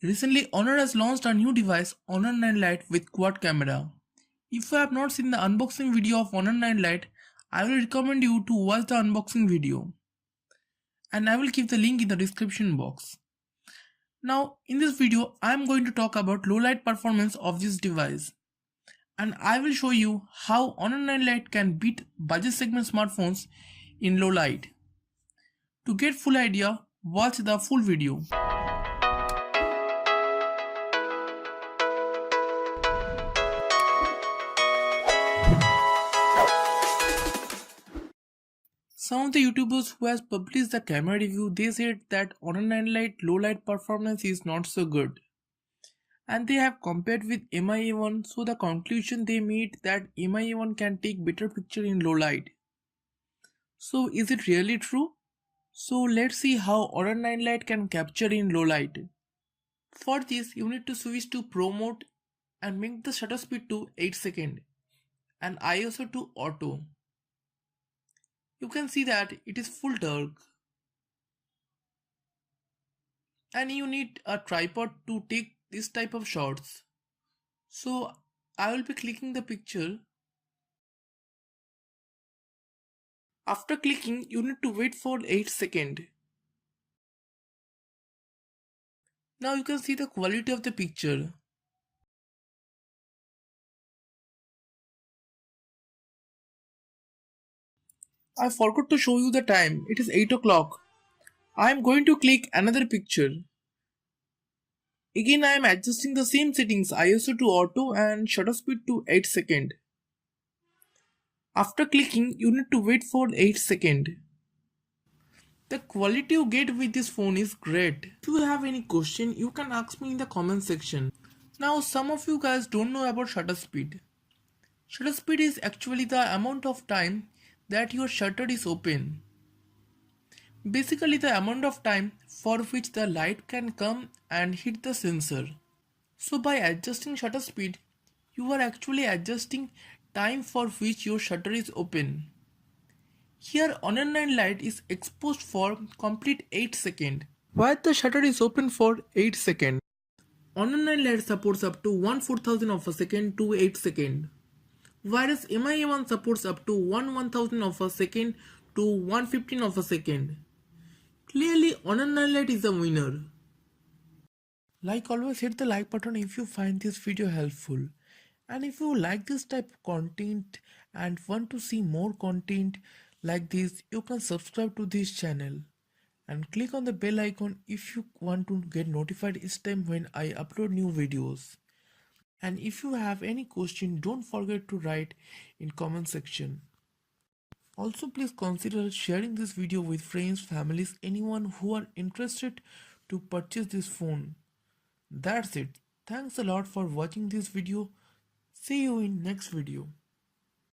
Recently, Honor has launched a new device, Honor 9 Lite with quad camera. If you have not seen the unboxing video of Honor 9 Lite, I will recommend you to watch the unboxing video. And I will keep the link in the description box. Now, in this video, I am going to talk about low light performance of this device. And I will show you how Honor 9 Lite can beat budget segment smartphones in low light. To get full idea, watch the full video. Some of the YouTubers who has published the camera review, they said that Honor 9 Lite low light performance is not so good. And they have compared with MiA1, so the conclusion they made that MiA1 can take better picture in low light. So is it really true? So let's see how Honor 9 Lite can capture in low light. For this, you need to switch to Pro mode and make the shutter speed to 8 seconds and ISO to auto. You can see that it is full dark. And you need a tripod to take this type of shots. So I will be clicking the picture. After clicking, you need to wait for 8 seconds. Now you can see the quality of the picture. I forgot to show you the time. It is 8 o'clock. I am going to click another picture. Again I am adjusting the same settings, ISO to auto and shutter speed to 8 seconds. After clicking, you need to wait for 8 seconds. The quality you get with this phone is great. If you have any question, you can ask me in the comment section. Now some of you guys don't know about shutter speed. Shutter speed is actually the amount of time that your shutter is open. Basically the amount of time for which the light can come and hit the sensor. So by adjusting shutter speed, you are actually adjusting time for which your shutter is open. Here Honor 9 Lite is exposed for complete 8 seconds, while the shutter is open for 8 seconds. Honor 9 Lite supports up to 1/4000 of a second to 8 seconds, whereas MiA1 supports up to 1/1000 of a second to 1/15 of a second. Clearly Honor 9 Lite is the winner. Like always, hit the like button if you find this video helpful. And if you like this type of content and want to see more content like this, you can subscribe to this channel and click on the bell icon if you want to get notified each time when I upload new videos. And if you have any question, don't forget to write in comment section. Also, please consider sharing this video with friends, families, anyone who are interested to purchase this phone. That's it. Thanks a lot for watching this video. See you in next video.